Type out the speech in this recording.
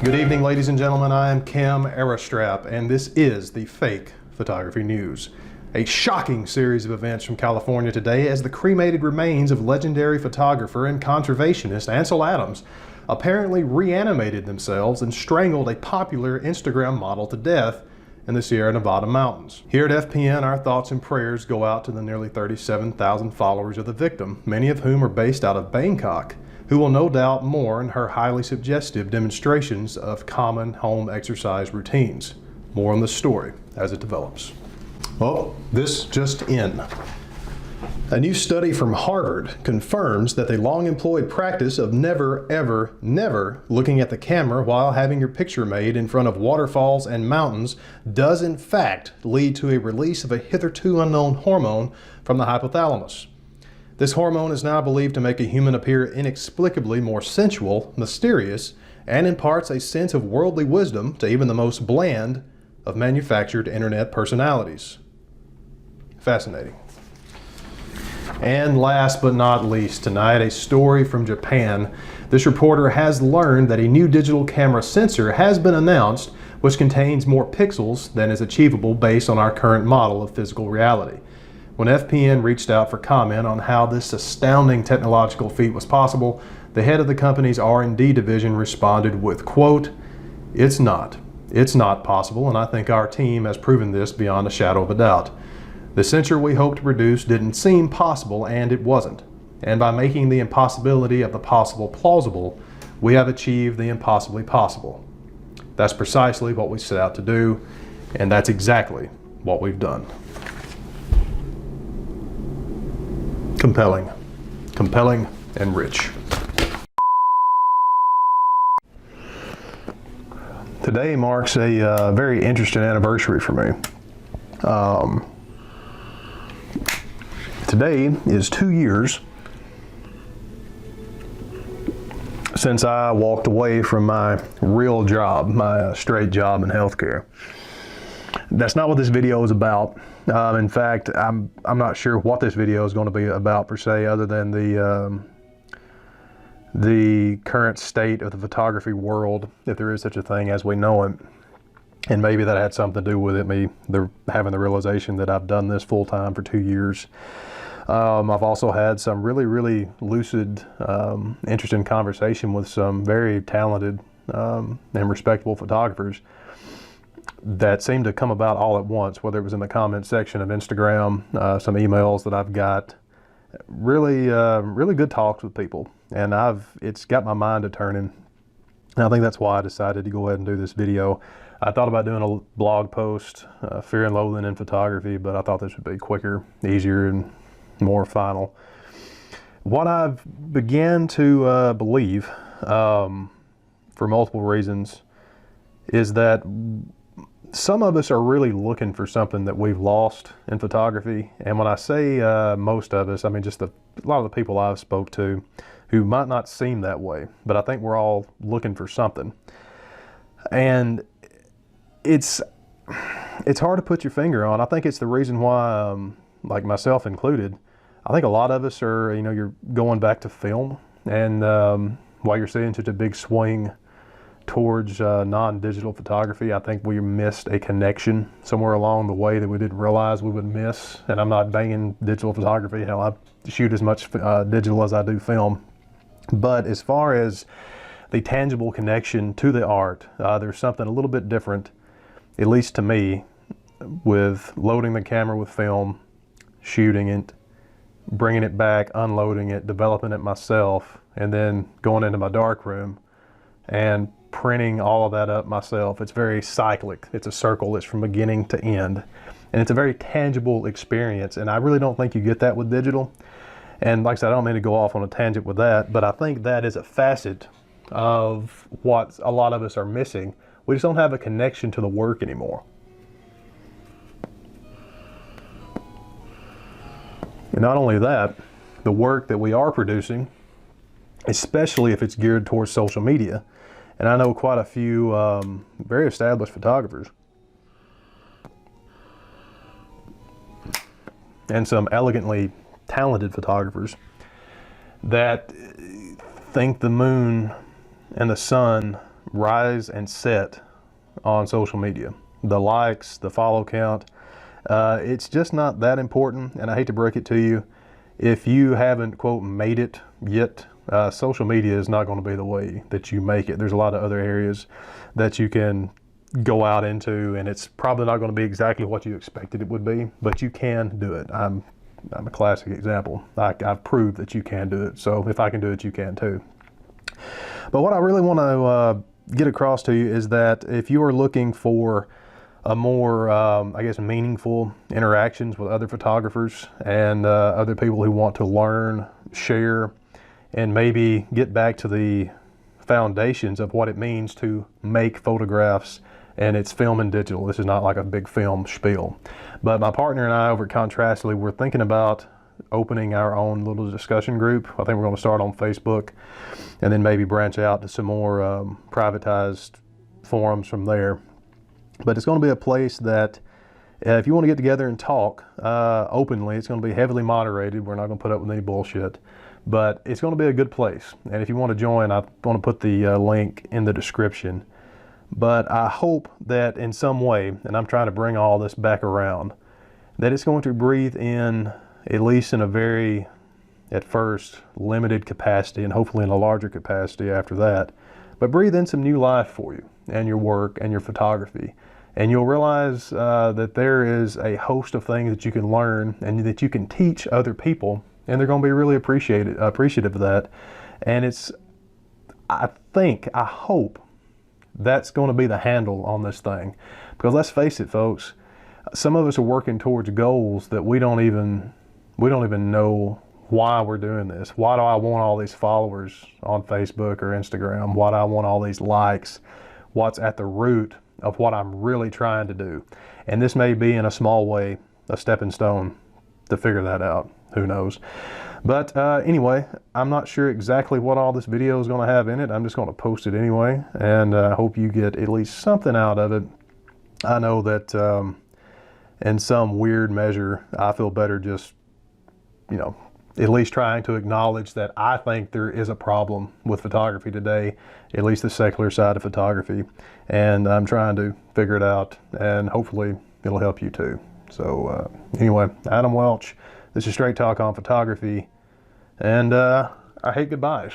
Good evening, ladies and gentlemen. I am Cam Aristrap, and this is the Fake Photography News. A shocking series of events from California today as the cremated remains of legendary photographer and conservationist Ansel Adams apparently reanimated themselves and strangled a popular Instagram model to death in the Sierra Nevada mountains. Here at FPN, our thoughts and prayers go out to the nearly 37,000 followers of the victim, many of whom are based out of Bangkok, who will no doubt mourn her highly suggestive demonstrations of common home exercise routines. More on this story as it develops. Well, this just in. A new study from Harvard confirms that the long-employed practice of never, ever, never looking at the camera while having your picture made in front of waterfalls and mountains does in fact lead to a release of a hitherto unknown hormone from the hypothalamus. This hormone is now believed to make a human appear inexplicably more sensual, mysterious, and imparts a sense of worldly wisdom to even the most bland of manufactured internet personalities. Fascinating. And last but not least tonight, a story from Japan. This reporter has learned that a new digital camera sensor has been announced which contains more pixels than is achievable based on our current model of physical reality. When FPN reached out for comment on how this astounding technological feat was possible, the head of the company's R&D division responded with, quote, It's not possible, and I think our team has proven this beyond a shadow of a doubt. The sensor we hoped to produce didn't seem possible, and it wasn't. And by making the impossibility of the possible plausible, we have achieved the impossibly possible. That's precisely what we set out to do, and that's exactly what we've done. Compelling, and rich. Today marks a very interesting anniversary for me. Today is 2 years since I walked away from my real job, my straight job in healthcare. That's not what this video is about. In fact, I'm not sure what this video is going to be about per se, other than the current state of the photography world, if there is such a thing as we know it. And maybe that had something to do with it, having the realization that I've done this full time for 2 years. I've also had some really lucid, interesting conversation with some very talented and respectable photographers that seemed to come about all at once, whether it was in the comment section of Instagram, some emails that I've got, really good talks with people. And it's got my mind a turning. And I think that's why I decided to go ahead and do this video. I thought about doing a blog post, Fear and Loathing in Photography, but I thought this would be quicker, easier, and more final. What I've began to believe, for multiple reasons, is that some of us are really looking for something that we've lost in photography. And when I say most of us, I mean just a lot of the people I've spoke to who might not seem that way, but I think we're all looking for something. And it's hard to put your finger on. I think it's the reason why, like myself included, I think a lot of us are, you're going back to film, and while you're seeing such a big swing towards non-digital photography, I think we missed a connection somewhere along the way that we didn't realize we would miss. And I'm not banging digital photography. Hell, I shoot as much digital as I do film. But as far as the tangible connection to the art, there's something a little bit different, at least to me, with loading the camera with film, shooting it, bringing it back, unloading it, developing it myself, and then going into my darkroom and printing all of that up myself. It's very cyclic. It's a circle. It's from beginning to end. And it's a very tangible experience. And I really don't think you get that with digital. And like I said, I don't mean to go off on a tangent with that, but I think that is a facet of what a lot of us are missing. We just don't have a connection to the work anymore. And not only that, the work that we are producing, especially if it's geared towards social media, and I know quite a few very established photographers and some elegantly talented photographers that think the moon and the sun rise and set on social media. The likes, the follow count, it's just not that important. And I hate to break it to you, if you haven't, quote, made it yet, social media is not going to be the way that you make it. There's a lot of other areas that you can go out into, and it's probably not going to be exactly what you expected it would be, but you can do it. I'm a classic example. I've proved that you can do it. So if I can do it, you can too. But what I really want to get across to you is that if you are looking for a more, I guess, meaningful interactions with other photographers and other people who want to learn, share, and maybe get back to the foundations of what it means to make photographs, and it's film and digital. This is not like a big film spiel. But my partner and I over at Contrastly, we're thinking about opening our own little discussion group. I think we're going to start on Facebook and then maybe branch out to some more privatized forums from there. But it's going to be a place that if you want to get together and talk openly, it's going to be heavily moderated. We're not going to put up with any bullshit. But it's going to be a good place. And if you want to join, I want to put the link in the description. But I hope that in some way, and I'm trying to bring all this back around, that it's going to breathe in, at least in a very, at first, limited capacity, and hopefully in a larger capacity after that, but breathe in some new life for you and your work and your photography. And you'll realize that there is a host of things that you can learn and that you can teach other people, and they're going to be really appreciative of that. And it's, I hope that's going to be the handle on this thing. Because let's face it, folks, some of us are working towards goals that we don't even know why we're doing this. Why do I want all these followers on Facebook or Instagram? Why do I want all these likes? What's at the root of what I'm really trying to do? And this may be, in a small way, a stepping stone to figure that out. Who knows? But anyway, I'm not sure exactly what all this video is going to have in it. I'm just going to post it anyway, and I hope you get at least something out of it. I know that in some weird measure, I feel better just, at least trying to acknowledge that I think there is a problem with photography today, at least the secular side of photography, and I'm trying to figure it out, and hopefully it'll help you too. So anyway, Adam Welch, this is Straight Talk on Photography, and I hate goodbyes.